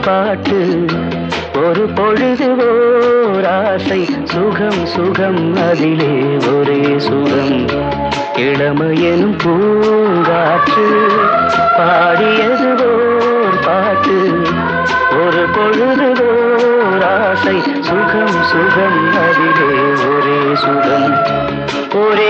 பாட்டு ஒரு பொழுது ஓர் ஆசை சுகம் சுகம் அதிலே ஒரே சுகம் இளமையெனும் பூங்காற்று பாடியது ஓர் பாட்டு ஒரு பொழுது ஓர் ஆசை சுகம் சுகம் அதிலே ஒரே சுகம் ஒரே